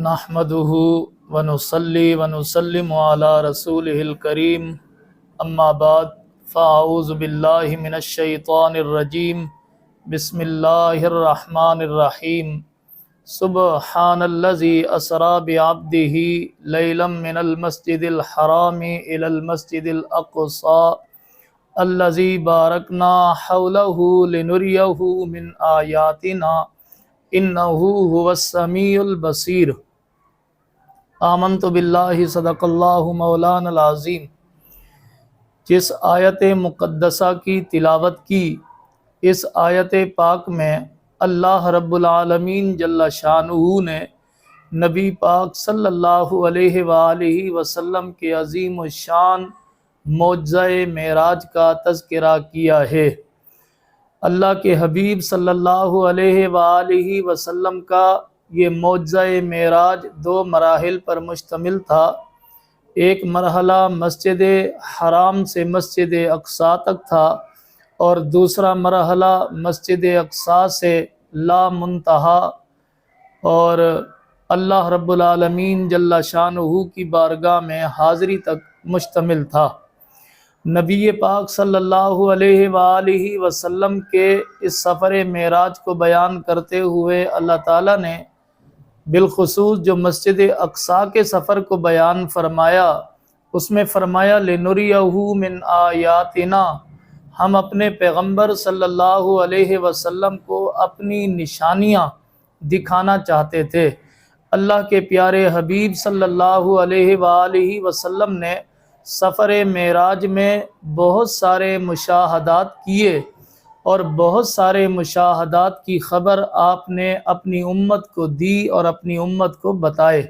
نحمده ونصلي ونسلم على رسوله الكريم اما بعد فاعوذ بالله من الشيطان الرجيم بسم الله الرحمن الرحيم سبحان الذي أسرى بعبده ليلا من المسجد الحرام إلى المسجد الأقصى الذي باركنا حوله لنريه من آياتنا إنه هو السميع البصير آمنت باللہ صدق اللہ مولانا العظیم۔ جس آیت مقدسہ کی تلاوت کی، اس آیت پاک میں اللہ رب العالمین جل شانہ نے نبی پاک صلی اللہ علیہ وآلہ وسلم کے عظیم الشان معجزہ معراج کا تذکرہ کیا ہے۔ اللہ کے حبیب صلی اللہ علیہ وآلہ وسلم کا یہ معجزہ معراج دو مراحل پر مشتمل تھا۔ ایک مرحلہ مسجد حرام سے مسجد اقصیٰ تک تھا، اور دوسرا مرحلہ مسجد اقصیٰ سے لا منتہا اور اللہ رب العالمین جل شانہ کی بارگاہ میں حاضری تک مشتمل تھا۔ نبی پاک صلی اللہ علیہ وآلہ وسلم کے اس سفر معراج کو بیان کرتے ہوئے اللہ تعالیٰ نے بالخصوص جو مسجد اقصیٰ کے سفر کو بیان فرمایا، اس میں فرمایا لِنُرِيَهُ مِنْ آیاتنا، ہم اپنے پیغمبر صلی اللہ علیہ وسلم کو اپنی نشانیاں دکھانا چاہتے تھے۔ اللہ کے پیارے حبیب صلی اللہ علیہ وآلہ وسلم نے سفر معراج میں بہت سارے مشاہدات کیے، اور بہت سارے مشاہدات کی خبر آپ نے اپنی امت کو دی اور اپنی امت کو بتائے۔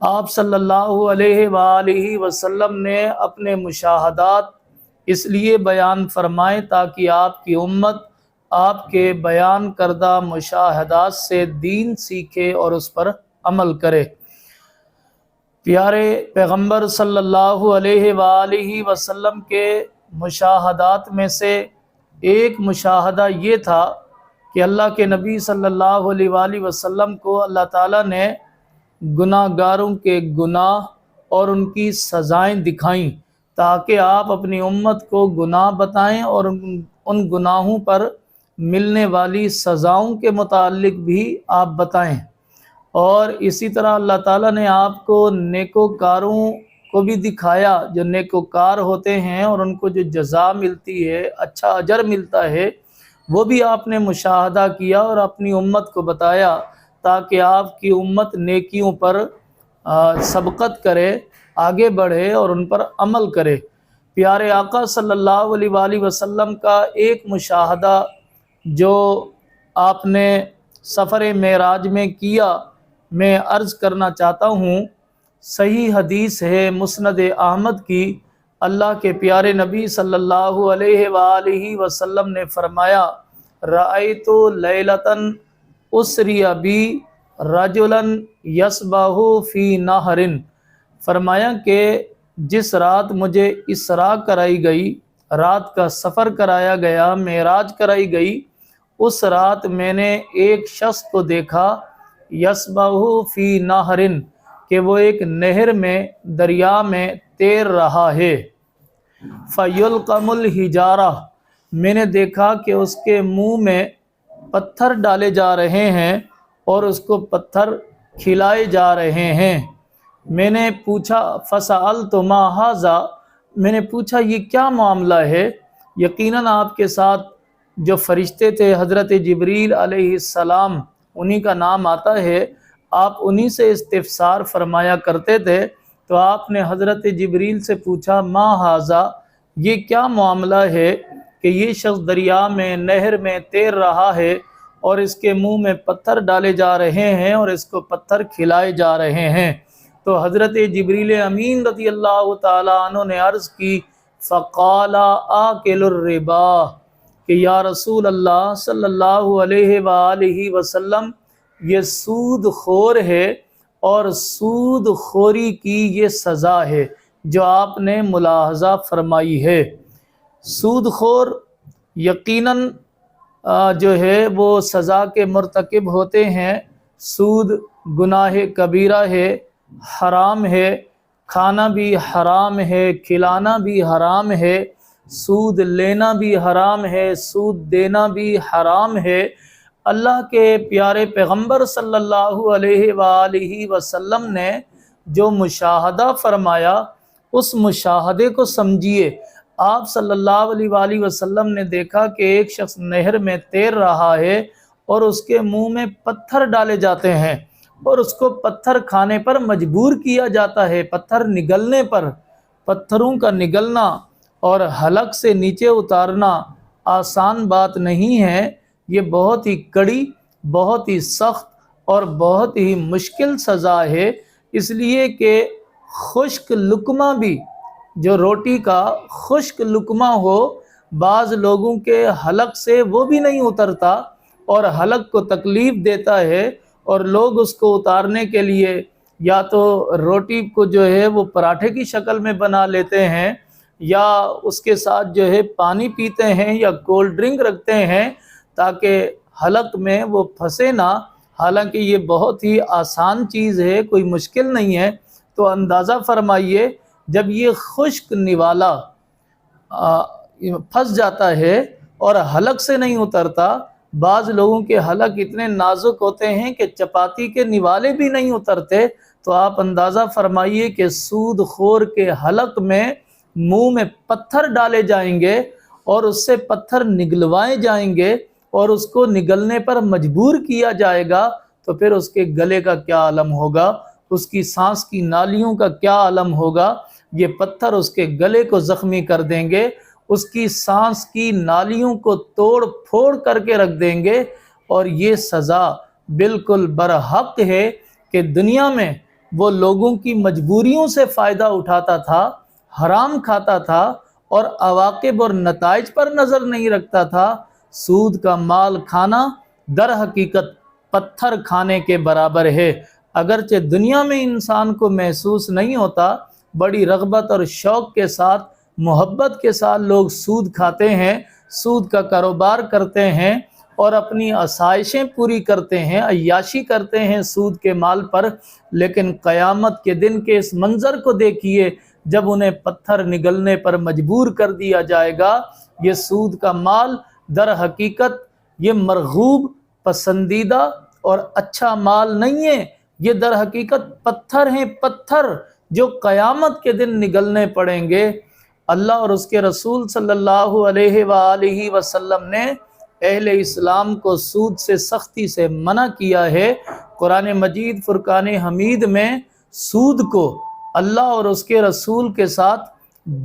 آپ صلی اللہ علیہ وآلہ وسلم نے اپنے مشاہدات اس لیے بیان فرمائے تاکہ آپ کی امت آپ کے بیان کردہ مشاہدات سے دین سیکھے اور اس پر عمل کرے۔ پیارے پیغمبر صلی اللہ علیہ وآلہ وسلم کے مشاہدات میں سے ایک مشاہدہ یہ تھا کہ اللہ کے نبی صلی اللہ علیہ وآلہ وسلم کو اللہ تعالیٰ نے گناہ گاروں کے گناہ اور ان کی سزائیں دکھائیں، تاکہ آپ اپنی امت کو گناہ بتائیں اور ان گناہوں پر ملنے والی سزاؤں کے متعلق بھی آپ بتائیں۔ اور اسی طرح اللہ تعالیٰ نے آپ کو نیکوکاروں کو بھی دکھایا، جو نیکوکار ہوتے ہیں اور ان کو جو جزا ملتی ہے، اچھا اجر ملتا ہے، وہ بھی آپ نے مشاہدہ کیا اور اپنی امت کو بتایا، تاکہ آپ کی امت نیکیوں پر سبقت کرے، آگے بڑھے اور ان پر عمل کرے۔ پیارے آقا صلی اللہ علیہ وآلہ وسلم کا ایک مشاہدہ جو آپ نے سفر معراج میں کیا، میں عرض کرنا چاہتا ہوں۔ صحیح حدیث ہے مسند احمد کی، اللہ کے پیارے نبی صلی اللہ علیہ وآلہ وسلم نے فرمایا رأیت لیلۃ اسری بی رجلا یسبح فی نہر، فرمایا کہ جس رات مجھے اسراء کرائی گئی، رات کا سفر کرایا گیا، معراج کرائی گئی، اس رات میں نے ایک شخص کو دیکھا یسبح فی نہر، کہ وہ ایک نہر میں، دریا میں تیر رہا ہے۔ فَيُلْقَمُ الْحِجَارَةُ، میں نے دیکھا کہ اس کے منہ میں پتھر ڈالے جا رہے ہیں اور اس کو پتھر کھلائے جا رہے ہیں۔ میں نے پوچھا فَسَأَلْتُ مَا هَذَا، میں نے پوچھا یہ کیا معاملہ ہے؟ یقیناً آپ کے ساتھ جو فرشتے تھے حضرت جبریل علیہ السلام، انہی کا نام آتا ہے، آپ انہی سے استفسار فرمایا کرتے تھے۔ تو آپ نے حضرت جبریل سے پوچھا ما ھذا، یہ کیا معاملہ ہے کہ یہ شخص دریا میں، نہر میں تیر رہا ہے اور اس کے منہ میں پتھر ڈالے جا رہے ہیں اور اس کو پتھر کھلائے جا رہے ہیں؟ تو حضرت جبریل امین رضی اللہ تعالیٰ عنہ نے عرض کی فقال آکل الربا، کہ یا رسول اللہ صلی اللہ علیہ وآلہ وسلم، یہ سود خور ہے اور سود خوری کی یہ سزا ہے جو آپ نے ملاحظہ فرمائی ہے۔ سود خور یقیناً جو ہے وہ سزا کے مرتکب ہوتے ہیں۔ سود گناہ کبیرہ ہے، حرام ہے، کھانا بھی حرام ہے، کھلانا بھی حرام ہے، سود لینا بھی حرام ہے، سود دینا بھی حرام ہے۔ اللہ کے پیارے پیغمبر صلی اللہ علیہ وآلہ وسلم نے جو مشاہدہ فرمایا اس مشاہدے کو سمجھیے۔ آپ صلی اللہ علیہ وآلہ وسلم نے دیکھا کہ ایک شخص نہر میں تیر رہا ہے اور اس کے منہ میں پتھر ڈالے جاتے ہیں اور اس کو پتھر کھانے پر مجبور کیا جاتا ہے۔ پتھر نگلنے پر، پتھروں کا نگلنا اور حلق سے نیچے اتارنا آسان بات نہیں ہے، یہ بہت ہی کڑی، بہت ہی سخت اور بہت ہی مشکل سزا ہے، اس لیے کہ خشک لقمہ بھی، جو روٹی کا خشک لقمہ ہو، بعض لوگوں کے حلق سے وہ بھی نہیں اترتا اور حلق کو تکلیف دیتا ہے، اور لوگ اس کو اتارنے کے لیے یا تو روٹی کو جو ہے وہ پراٹھے کی شکل میں بنا لیتے ہیں، یا اس کے ساتھ جو ہے پانی پیتے ہیں یا کولڈ ڈرنک رکھتے ہیں تاکہ حلق میں وہ پھنسے نہ، حالانکہ یہ بہت ہی آسان چیز ہے، کوئی مشکل نہیں ہے۔ تو اندازہ فرمائیے جب یہ خشک نوالا پھنس جاتا ہے اور حلق سے نہیں اترتا، بعض لوگوں کے حلق اتنے نازک ہوتے ہیں کہ چپاتی کے نوالے بھی نہیں اترتے، تو آپ اندازہ فرمائیے کہ سود خور کے حلق میں منہ میں پتھر ڈالے جائیں گے اور اس سے پتھر نگلوائے جائیں گے اور اس کو نگلنے پر مجبور کیا جائے گا، تو پھر اس کے گلے کا کیا عالم ہوگا، اس کی سانس کی نالیوں کا کیا عالم ہوگا۔ یہ پتھر اس کے گلے کو زخمی کر دیں گے، اس کی سانس کی نالیوں کو توڑ پھوڑ کر کے رکھ دیں گے، اور یہ سزا بالکل برحق ہے کہ دنیا میں وہ لوگوں کی مجبوریوں سے فائدہ اٹھاتا تھا، حرام کھاتا تھا اور عواقب اور نتائج پر نظر نہیں رکھتا تھا۔ سود کا مال کھانا در حقیقت پتھر کھانے کے برابر ہے، اگرچہ دنیا میں انسان کو محسوس نہیں ہوتا، بڑی رغبت اور شوق کے ساتھ، محبت کے ساتھ لوگ سود کھاتے ہیں، سود کا کاروبار کرتے ہیں اور اپنی آسائشیں پوری کرتے ہیں، عیاشی کرتے ہیں سود کے مال پر، لیکن قیامت کے دن کے اس منظر کو دیکھیے جب انہیں پتھر نگلنے پر مجبور کر دیا جائے گا۔ یہ سود کا مال در حقیقت یہ مرغوب، پسندیدہ اور اچھا مال نہیں ہے، یہ در حقیقت پتھر ہیں، پتھر جو قیامت کے دن نگلنے پڑیں گے۔ اللہ اور اس کے رسول صلی اللہ علیہ وآلہ وسلم نے اہل اسلام کو سود سے سختی سے منع کیا ہے۔ قرآن مجید فرقان حمید میں سود کو اللہ اور اس کے رسول کے ساتھ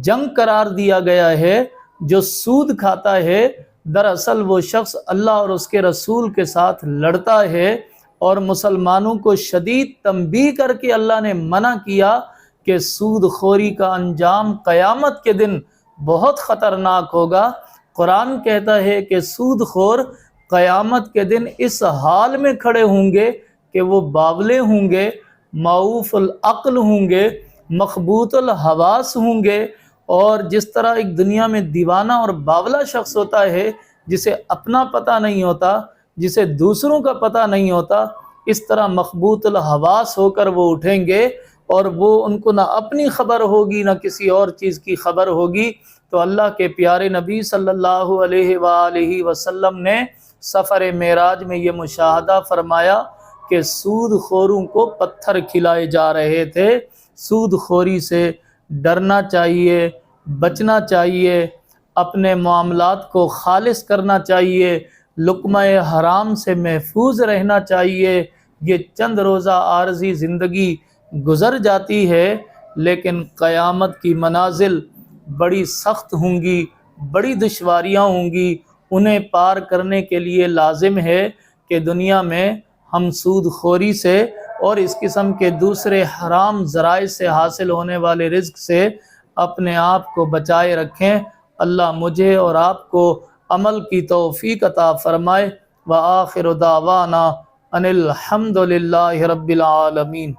جنگ قرار دیا گیا ہے۔ جو سود کھاتا ہے دراصل وہ شخص اللہ اور اس کے رسول کے ساتھ لڑتا ہے، اور مسلمانوں کو شدید تنبیہ کر کے اللہ نے منع کیا کہ سود خوری کا انجام قیامت کے دن بہت خطرناک ہوگا۔ قرآن کہتا ہے کہ سود خور قیامت کے دن اس حال میں کھڑے ہوں گے کہ وہ باولے ہوں گے، معوف العقل ہوں گے، مخبوط الحواس ہوں گے، اور جس طرح ایک دنیا میں دیوانہ اور باولا شخص ہوتا ہے جسے اپنا پتہ نہیں ہوتا، جسے دوسروں کا پتہ نہیں ہوتا، اس طرح مخبوط الحواس ہو کر وہ اٹھیں گے، اور وہ ان کو نہ اپنی خبر ہوگی نہ کسی اور چیز کی خبر ہوگی۔ تو اللہ کے پیارے نبی صلی اللہ علیہ وآلہ وسلم نے سفر معراج میں یہ مشاہدہ فرمایا کہ سود خوروں کو پتھر کھلائے جا رہے تھے۔ سود خوری سے ڈرنا چاہیے، بچنا چاہیے، اپنے معاملات کو خالص کرنا چاہیے، لقمہ حرام سے محفوظ رہنا چاہیے۔ یہ چند روزہ عارضی زندگی گزر جاتی ہے، لیکن قیامت کی منازل بڑی سخت ہوں گی، بڑی دشواریاں ہوں گی۔ انہیں پار کرنے کے لیے لازم ہے کہ دنیا میں ہم سود خوری سے اور اس قسم کے دوسرے حرام ذرائع سے حاصل ہونے والے رزق سے اپنے آپ کو بچائے رکھیں۔ اللہ مجھے اور آپ کو عمل کی توفیق عطا فرمائے۔ وآخر دعوانا ان الحمد للہ رب العالمین۔